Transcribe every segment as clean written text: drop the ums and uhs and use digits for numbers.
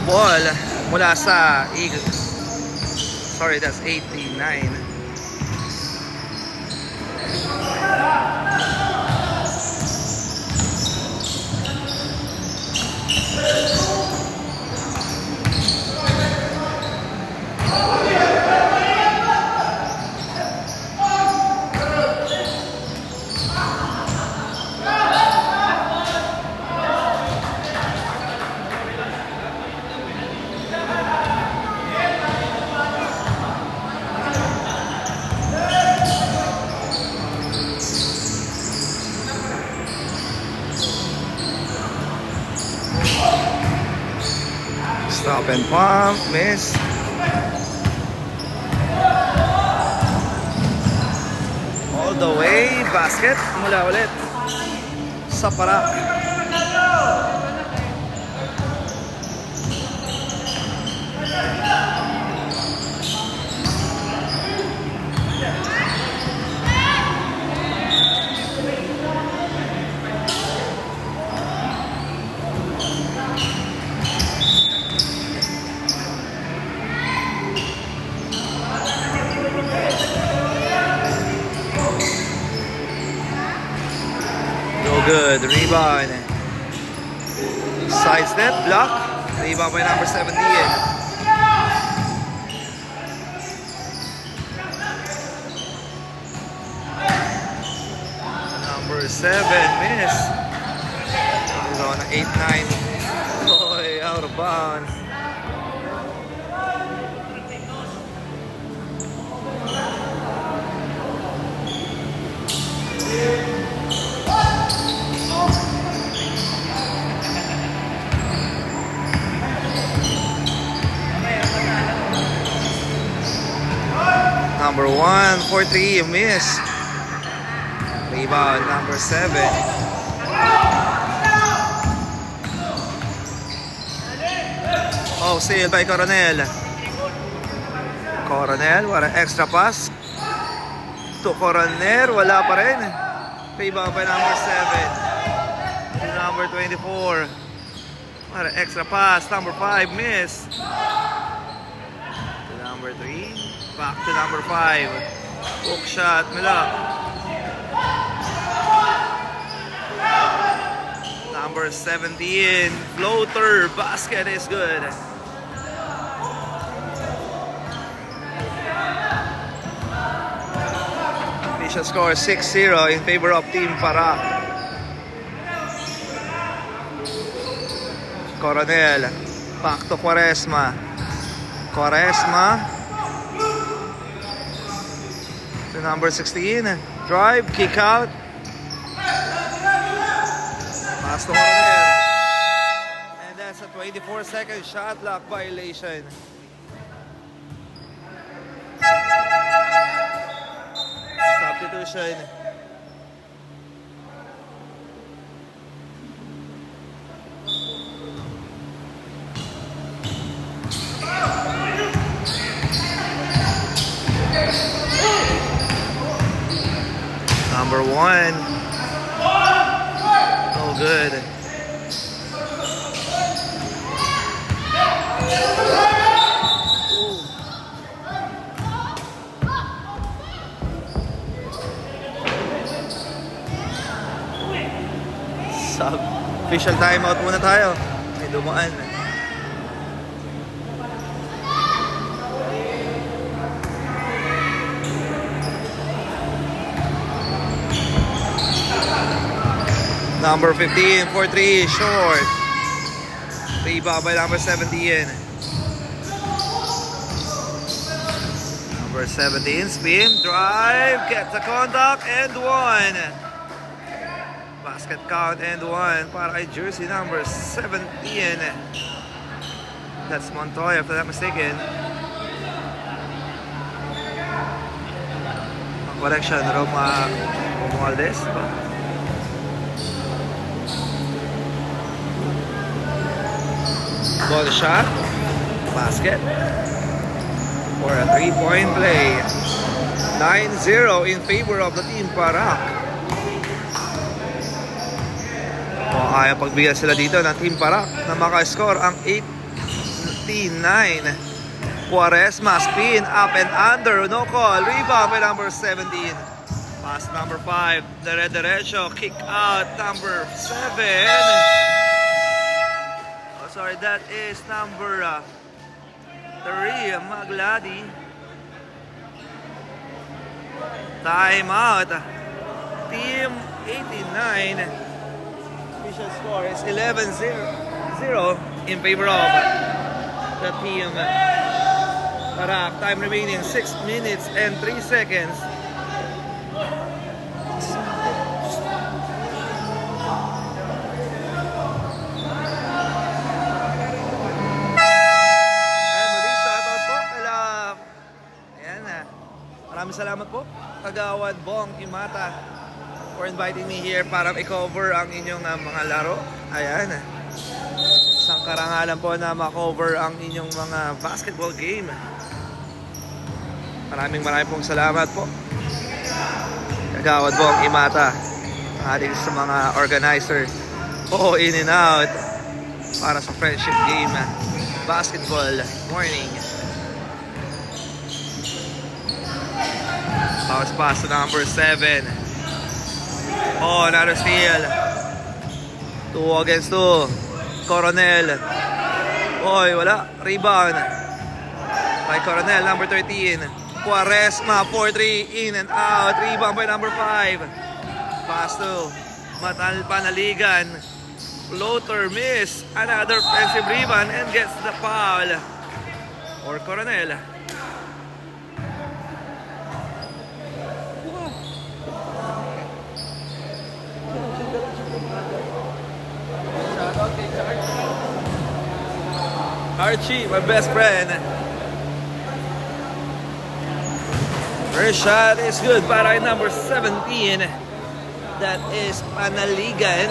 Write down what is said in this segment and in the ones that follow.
ball mula sa Eagles. Sorry, that's 89. Stop and pump, miss. All the way, basket. Mula ulit sa Parak. Good rebound. Side step, block. Rebound by number 17. Number 7, miss. He's on 8-9. Boy, out of bounds. Number 1 for 3, miss. Rebound, number 7. Oh, steal by Coronel. Coronel, what an extra pass. To Coronel, wala pa rin. Rebound by number 7. Number 24. What an extra pass. Number 5, miss. To number 3. Back to number 5. Hook shot, mula. Number 17. Floater. Basket is good. Official score 6-0 in favor of Team Parak. Coronel. Back to Quaresma. Quaresma. To number 16. Drive, kick out. Pass to Coronel. And that's a 24-second shot clock violation. Substitution. Number 1. No good. Sub. Official timeout muna tayo. May dumaan. Number 15 for 3, short. Rebound by number 17. Number 17, spin, drive, gets the contact, and 1. Basket count and 1 para kay jersey number 17. That's Montoya, if I'm not mistaken. Correction, Romualdez. Ball shot, basket for a 3-point play. 9-0 in favor of the Team Parak. Kaya pagbigyan sila dito ng Team Parak na maka-score ang 8-9 59. Quaresma, spin, up and under, no call. Rebound by number 17. Pass number 5, derecho, kick out, number 7. Oh, sorry, that is number 3, Magladi. Time out. Team 89. Official score is 11-0 in favor of the team Parak. Time remaining 6 minutes and 3 seconds. And muli, shoutout po kala, ayan na, maraming salamat po Kagawad Bong Imata for inviting me here para i-cover ang inyong mga laro. Ayan, isang karangalan po na ma-cover ang inyong mga basketball game. Maraming pong salamat po Kagawad Bong Imata, ating sa mga organizer po in and out para sa friendship game basketball morning. Bounce pass to number 7. Oh, another steal. 2 against 2. Coronel. Oy, wala. Rebound by Coronel, number 13. Quaresma, 4-3, in and out. Rebound by number 5. Pass to Panaligan. Floater miss. Another offensive rebound and gets the foul for Coronel. Archie, my best friend. First shot is good by number 17. That is Panaligan.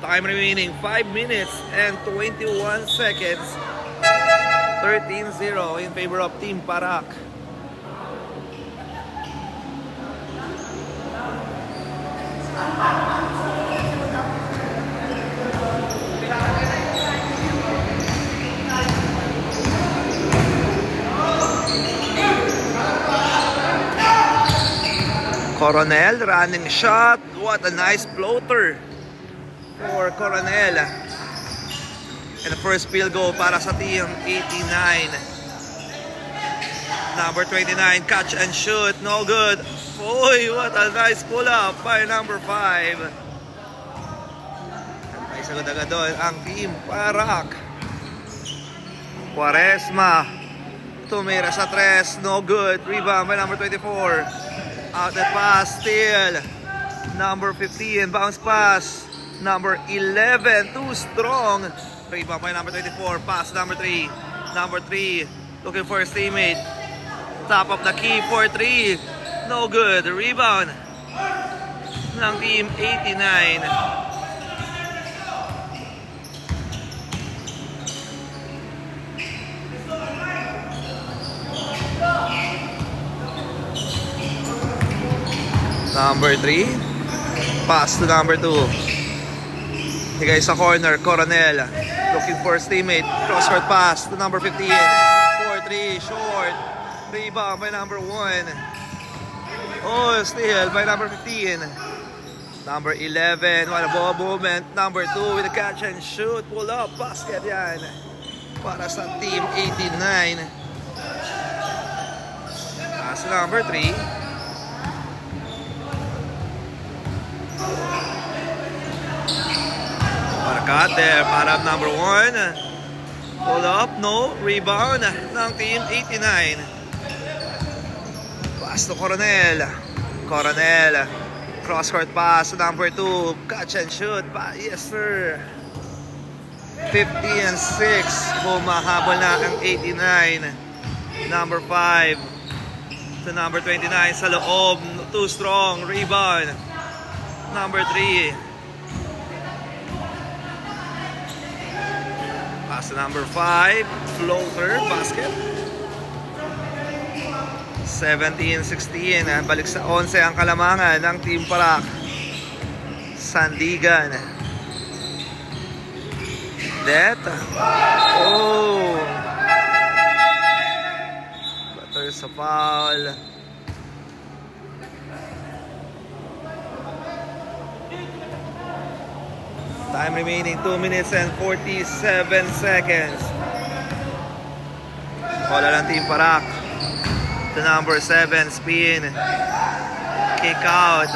Time remaining 5 minutes and 21 seconds. 13-0 in favor of Team Parak. Coronel running shot. What a nice floater for Coronel. And the first field goal para sa team 89. Number 29, catch and shoot, no good. Uy, what a nice pull up by number 5. May sagot agad doon ang team Parak. Quaresma, tumira sa 3, no good. Rebound by number 24. Out that pass, steal. Number 15, bounce pass. Number 11, too strong. Rebound by number 24, pass number 3. Number 3, looking for his teammate. Top of the key for 3. No good. Rebound ng team 89. Number 3. Pass to number 2. Higay sa corner, Coronel. Looking for his teammate. Cross-court pass to number 15. 4-3, short. Rebound by number 1. Oh, steal by number 15. Number 11, what a ball movement. Number 2 with a catch and shoot. Pull up, basket yan. Para sa team 89. Pass number 3. Para cut there, para number 1. Pull up, no. Rebound ng team 89. Pass to Coronel. Coronel. Cross-court pass to number 2. Catch and shoot. Yes, sir. 50 and 6. Bumahabol na ang 89. Number 5 to number 29 sa loob. Too strong. Rebound. Number 3. Pass to number 5. Floater. Basket. 17-16. Balik sa 11 ang kalamangan ng Team Parak. Sandigan. Det. Oh. Butter sa foul. Time remaining 2 minutes and 47 seconds. Bola ng Team Parak. To number 7, spin. Kick out.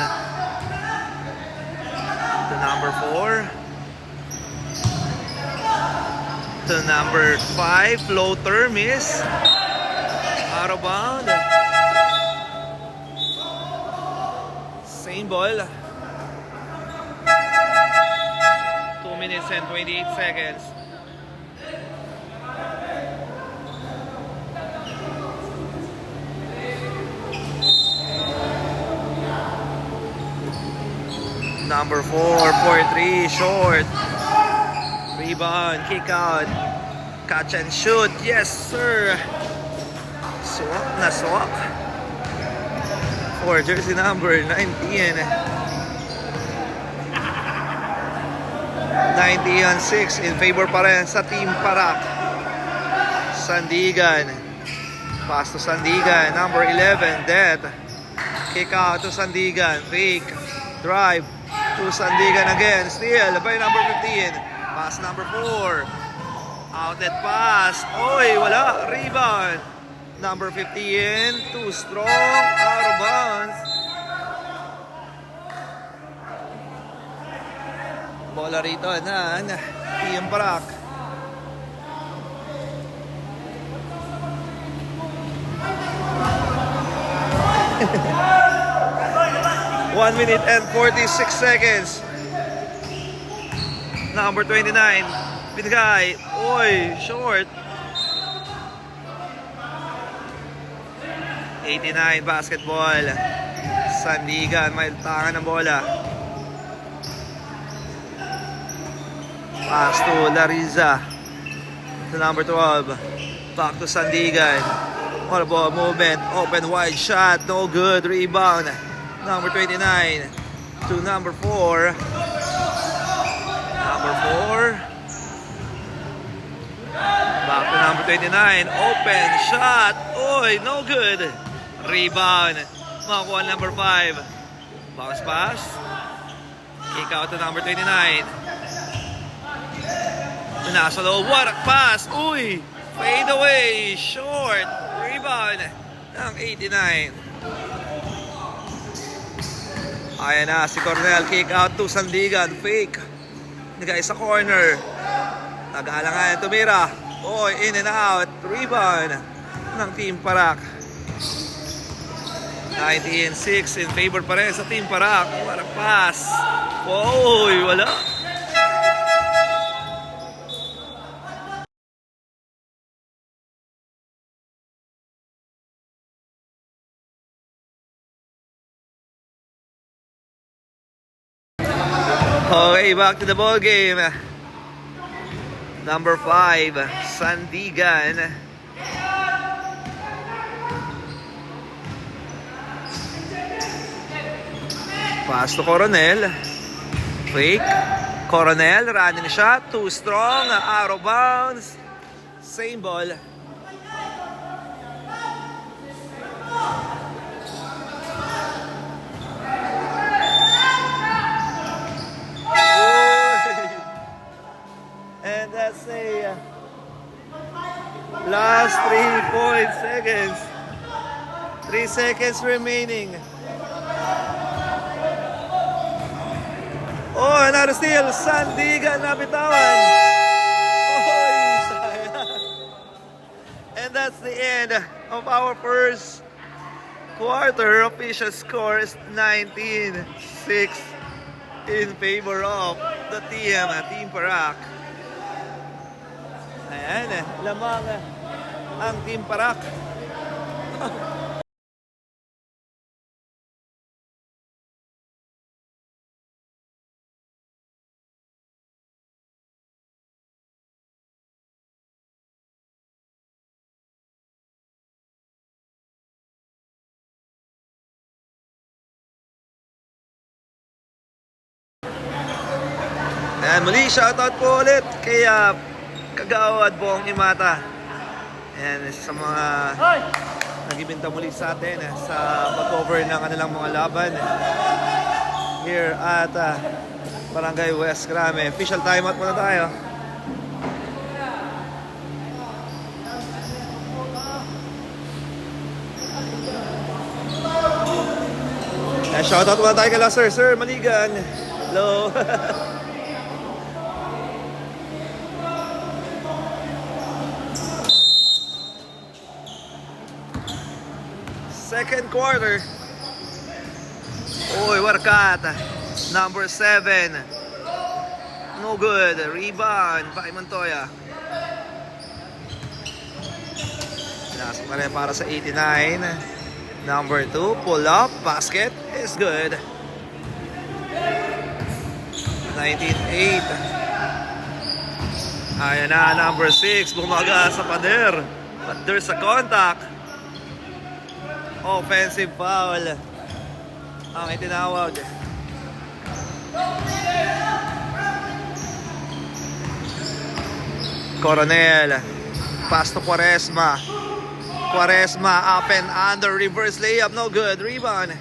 To number 4. To number 5, floater miss. Out of bound. Same ball. 2 minutes and 28 seconds. Number 4, 4-3, short. Rebound, kick out. Catch and shoot. Yes, sir. Swak na swak. For jersey number 19. 90-6 in favor pa rin sa Team Parak. Sandigan. Pass to Sandigan. Number 11, Det. Kick out to Sandigan. Fake. Drive to Sandigan again. Steal by number 15. Pass number 4. Outlet pass. Oy, wala. Rebound. Number 15. Too strong. Out of bounds. Bola rito ng Team Parak. One minute and 46 seconds. Number 29, binigay. Oy, short. 89, basketball. Sandigan, may tangan ng bola. Pass to Lariza. To number 12. Back to Sandigan. All ball movement. Open wide shot. No good. Rebound. Number 29. To number 4. Number 4. Back to number 29. Open shot. Oy, no good. Rebound. Makuha number 5. Bounce pass. Kick out to number 29. Nasa loob. Warak pass. Uy. Fade away. Short. Rebound ng 89. Ayan na si Cornel. Kick out to Sandigan. Fake. Nagay sa corner. Nag-aalangan tumira. Oy, in and out. Rebound ng Team Parak. 19-6 in favor pa rin sa Team Parak. Warak pass. Oy, wala. Okay, back to the ball game. Number 5, Sandigan. Pass to Coronel. Fake. Coronel, running shot. Too strong. Out of bounds. Same ball. And that's a last 3 seconds. 3 seconds remaining. Oh, another steal. Sandigan nabitawan. Oh, sayang. And that's the end of our first quarter. Official score is 19-6 in favor of the Team Parak. Ayan, lamang ang Team Parak. Ayan, muli, shoutout po ulit kay Kagao at Buong Imata. Ayan, sa mga nagibinta muli sa atin sa pag-cover ng kanilang mga laban here at Barangay West Grame. Official timeout muna tayo. Shoutout muna tayo kay Sir Maligan. Hello. Second quarter. Uy, Warkat. Number 7. No good. Rebound. Pai Montoya. Pinasok na rin para sa 89. Number 2. Pull up. Basket is good. 19-8. Ayan na, number 6. Bumaga sa pader. But there's a contact. Offensive foul ang itinawag. Coronel. Pass to Quaresma. Quaresma up and under. Reverse layup. No good. Rebound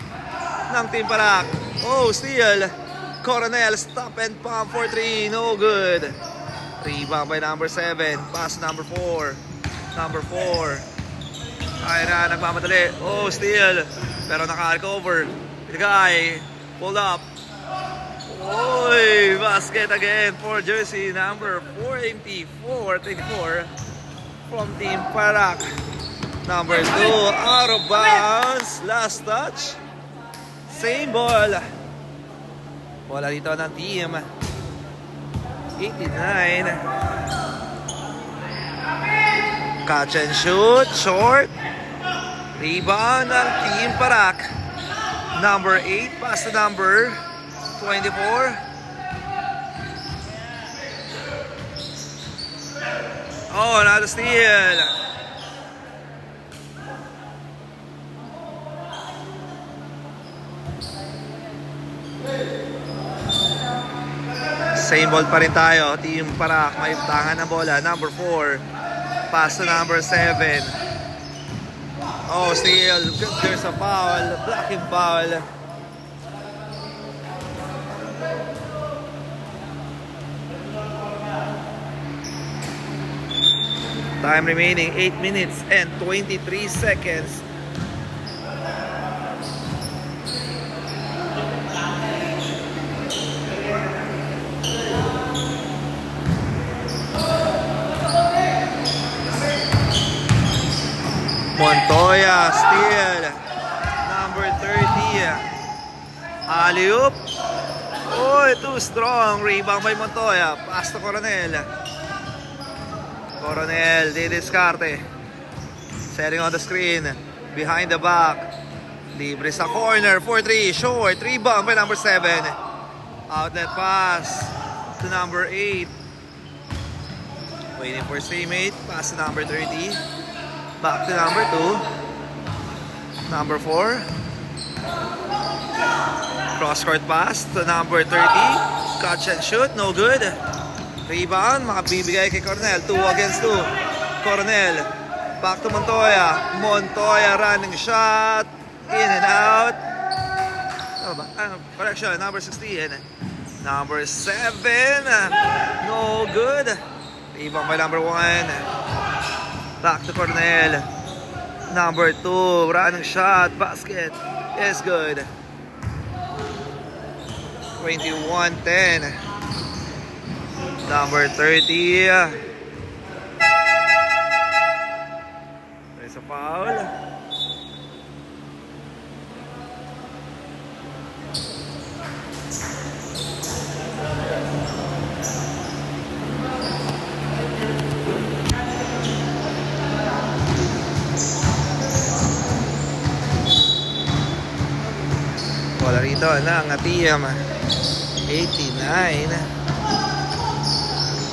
ng Team Parak. Oh, steal. Coronel. Stop and pump for 3. No good. Rebound by number 7. Pass number 4. Number 4. Ay na, nagmamadali. Oh, steal. Pero naka-recover. The guy. Pull up. Oy, basket again for jersey number 484-24 from Team Parak. Number 2, out of bounds. Last touch. Same ball. Bola dito ng team 89. Catch and shoot. Short. Rebound ng Team Parak. Number 8. Pass to number 24. Oh, another steal. Same ball pa rin tayo. Team Parak may tangan ng bola. Number 4. Pass to number 7. Oh, steal. There's a foul. Blocking foul. Time remaining 8 minutes and 23 seconds. Montoya, steal. Number 30. Alley-oop. Oh, too strong. Rebound by Montoya. Pass to Coronel. Coronel, didiskarte. Setting on the screen. Behind the back. Libre sa corner. 4-3. Short. Rebound by number 7. Outlet pass to number 8. Waiting for his teammate. Pass to number 30. Back to number 2. Number 4. Cross-court pass to number 30. Catch and shoot. No good. Rebound. Makabibigay kay Coronel. 2 against 2. Coronel. Back to Montoya. Montoya running shot. In and out. Correction. Number 16. Number 7. No good. Rebound by number 1. Back to Coronel. Number 2, running shot, basket is good. 21-10. Number 30. There's a foul. Wala rito ng team 89.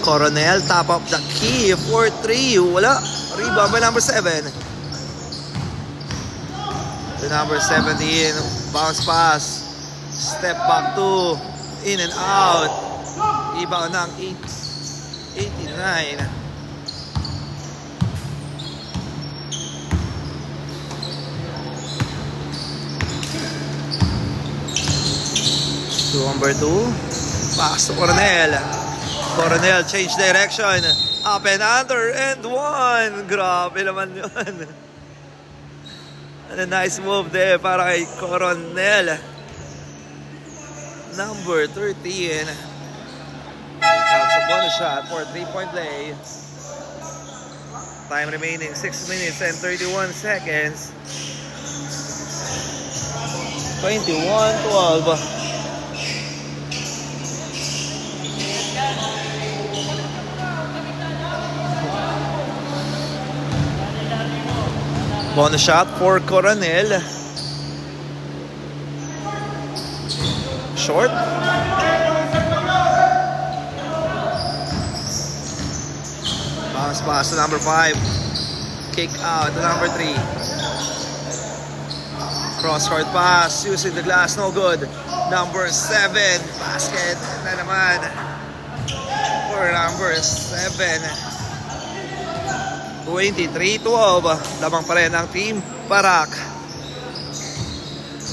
Coronel, top of the key. 4-3. Wala. Rebound by number 7. To number 17. Bounce pass. Step back 2. In and out. Rebound ng 89. To number 2. Pass to Coronel. Coronel change direction. Up and under and one. Grabe naman yun. And a nice move there para kay Coronel. Number 13. Comes a bonus shot for 3-point play. Time remaining 6 minutes and 31 seconds. 21-12. Bonus shot for Coronel. Short. Bounce pass to number 5. Kick out to number 3. Cross-court pass using the glass, no good. Number 7. Basket na naman for number 7. 23-12. Lamang pa rin ang Team Parak.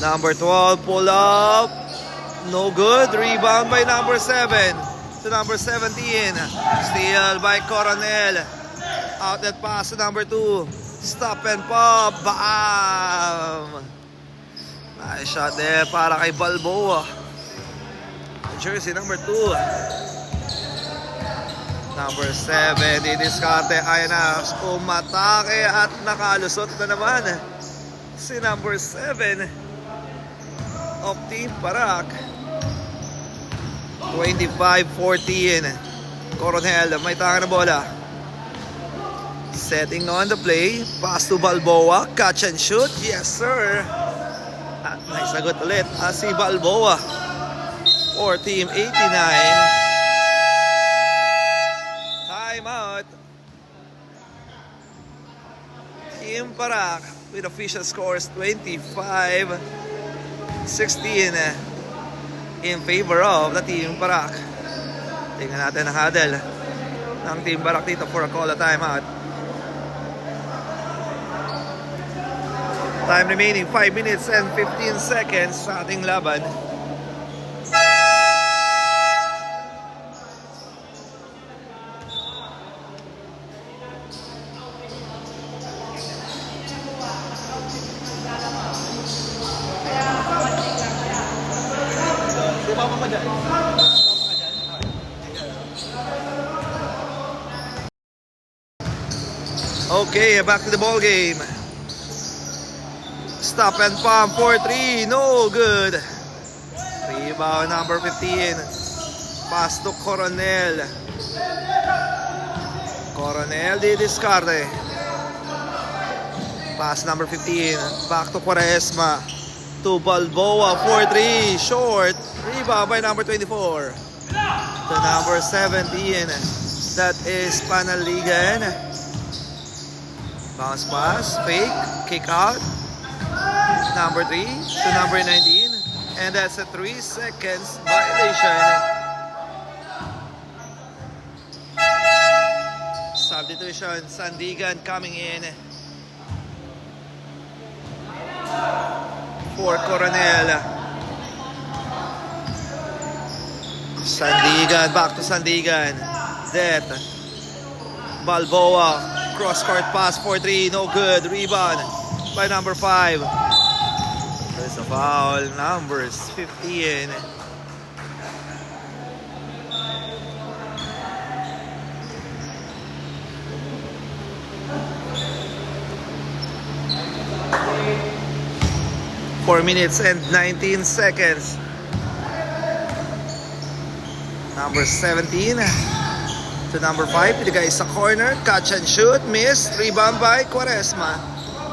Number 12, pull up. No good. Rebound by number 7 to number 17. Steal by Coronel. Outlet pass to number 2. Stop and pop. Bam! Nice shot there para kay Balboa. Jersey number 2. Number 7, didiskarte, ayan na, umatake at nakalusot na naman si number 7 of Team Parak. 25-14. Coronel, may taka na bola. Setting on the play, pass to Balboa, catch and shoot, yes sir. At may sagot ulit si Balboa for Team 89. Out. Team Parak with official scores 25-16 in favor of the Team Parak. Tingnan natin ang huddle ng Team Parak dito for a call a timeout. Time remaining 5 minutes and 15 seconds sa ating laban. Okay, back to the ball game. Stop and pump for 3, no good. Rebound number 15. Pass to Coronel. Coronel di discarte. Pass number 15. Back to Quaresma. To Balboa for 3, short. Rebound by number 24. To number 17. That is Panaligan. Bounce pass, fake, kick out. Number 3 to number 19. And that's a 3 seconds violation. Substitution, Sandigan coming in for Coronel. Sandigan, back to Sandigan. Death. Balboa. Cross-court pass for 3, no good. Rebound by number 5. There's a foul. Numbers 15. Four minutes and 19 seconds. Number 17. To number 5, the guy is a corner, catch and shoot, miss, rebound by Quaresma.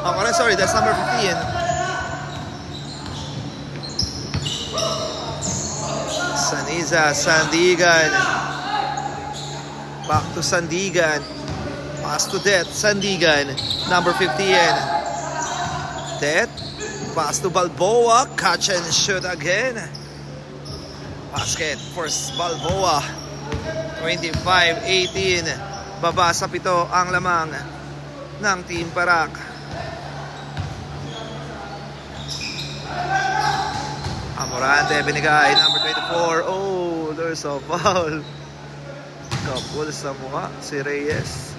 Oh, sorry, that's number 15. Saniza, Sandigan. Back to Sandigan. Pass to Det, Sandigan, number 15. Det, pass to Balboa, catch and shoot again. Basket for Balboa. 25-18. Baba sa 7 ang lamang ng Team Parak. Amorante binigay, number 24. Oh, there's a foul. Kapul sa mukha si Reyes.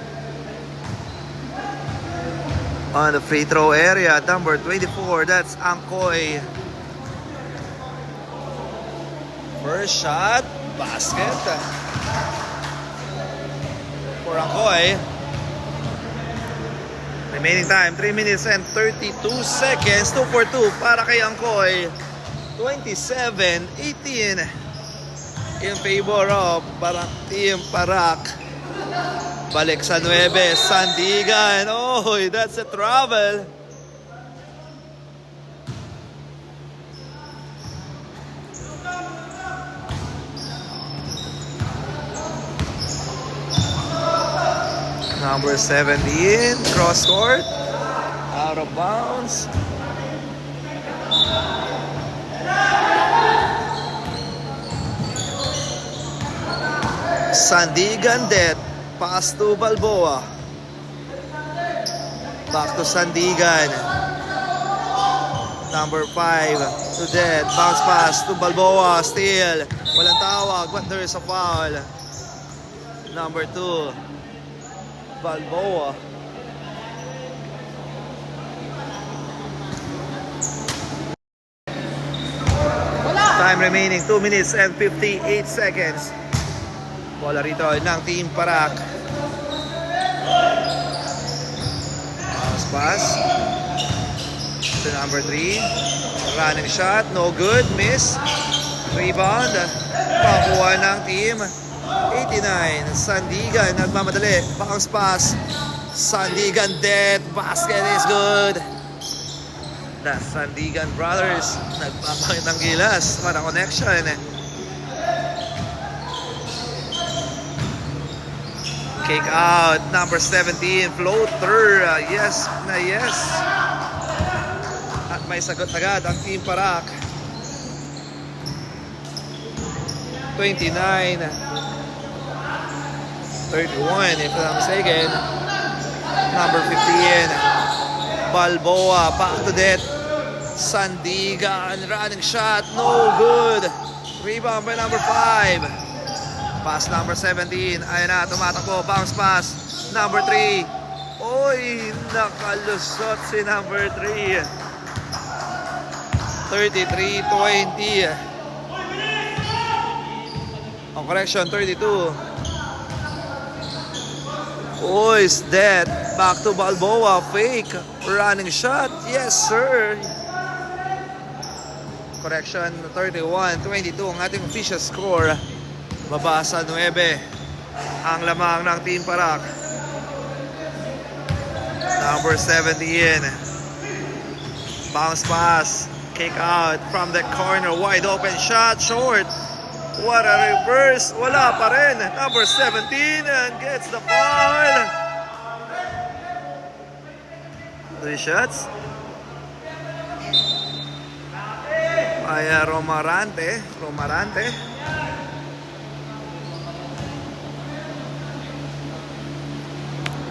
On the free throw area, number 24, that's Angkoy. First shot, basket for Angkoy. Remaining time, 3 minutes and 32 seconds. 2 for 2 para kay Angkoy. 27-18 in favor of Team Parak. Balik sa 9, Sandigan. Oh, that's a travel. Number 17, cross court, out of bounds. Sandigan dead. Pass to Balboa. Back to Sandigan. Number 5 to dead. Bounce pass to Balboa. Steal. Walang tawag, but there is a foul. Number 2, Balboa. Time remaining 2 minutes and 58 seconds. Bola rito ng Team Parak. Pass to number 3. Running shot, no good, miss. Rebound, pakuha ng Team 89. Sandigan nagmamadali. Bounce pass. Sandigan dead. Basket is good. The Sandigan brothers nagpapakit ng gilas para connection. Kick out, number 17, floater, yes na yes. At may sagot agad ang Team Parak. 29-31, if I'm not mistaken. Number 15, Balboa, back to that. Sandigan, running shot, no good. Rebound by number 5. Pass number 17. Ayun na, tumatakbo. Bounce pass. Number 3. Oy, nakalusot si number 3. 33-20. Oh, correction, 32. Oy, is dead. Back to Balboa. Fake. Running shot. Yes, sir. Correction, 31-22. Ang ating official score. Baba sa 9 ang lamang ng Team Parak. Number 17. Bounce pass. Kick out from the corner. Wide open shot. Short. What a reverse. Wala pa rin. Number 17 and gets the foul. 3 shots. Ay Romarante.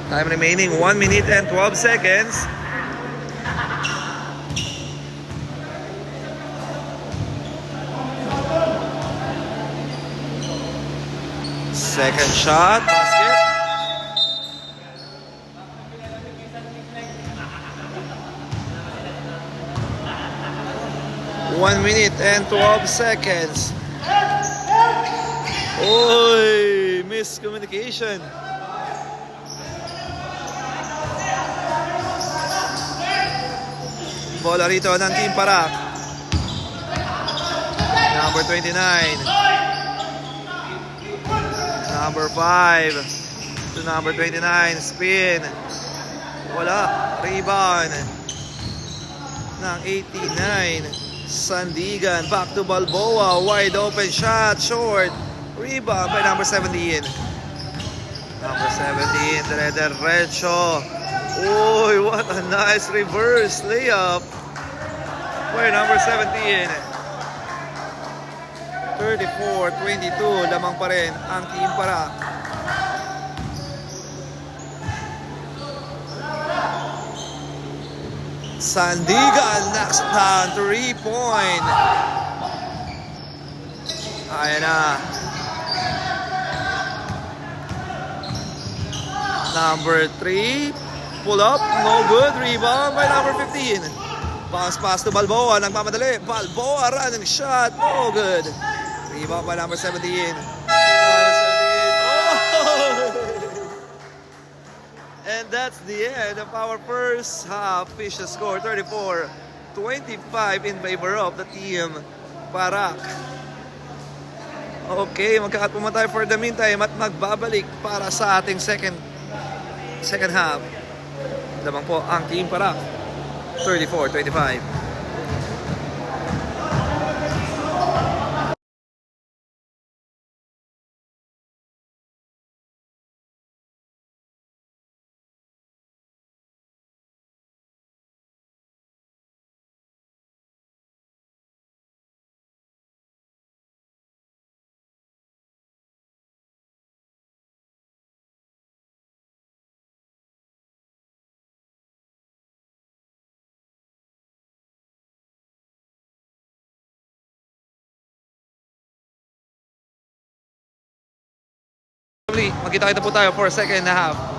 Time remaining 1 minute and 12 seconds. Second shot, basket. One minute and 12 seconds. Oy, miscommunication. Bola rito ng Team Parak. Number 29. Number 5 to number 29. Spin. Wala. Rebound ng 89. Sandigan. Back to Balboa. Wide open shot. Short. Rebound by number 17. Number 17. Diretso. Uy, what a nice reverse layup by number 17. 34-22, lamang pa rin ang Team Parak. Sandigan knocks it down, 3-point. Ayan na. Number 3, pull up, no good. Rebound by number 15. Bounce pass to Balboa, nagmamadali. Balboa running shot, no good. Rebound by number 17. And that's the end of our first half. Fisher score 34-25 in favor of the Team Parak. Okay, magkakatpuma tayo for the meantime at magbabalik para sa ating second half. Lamang po ang Team Parak 34-25. Magkita-kita po tayo for second half.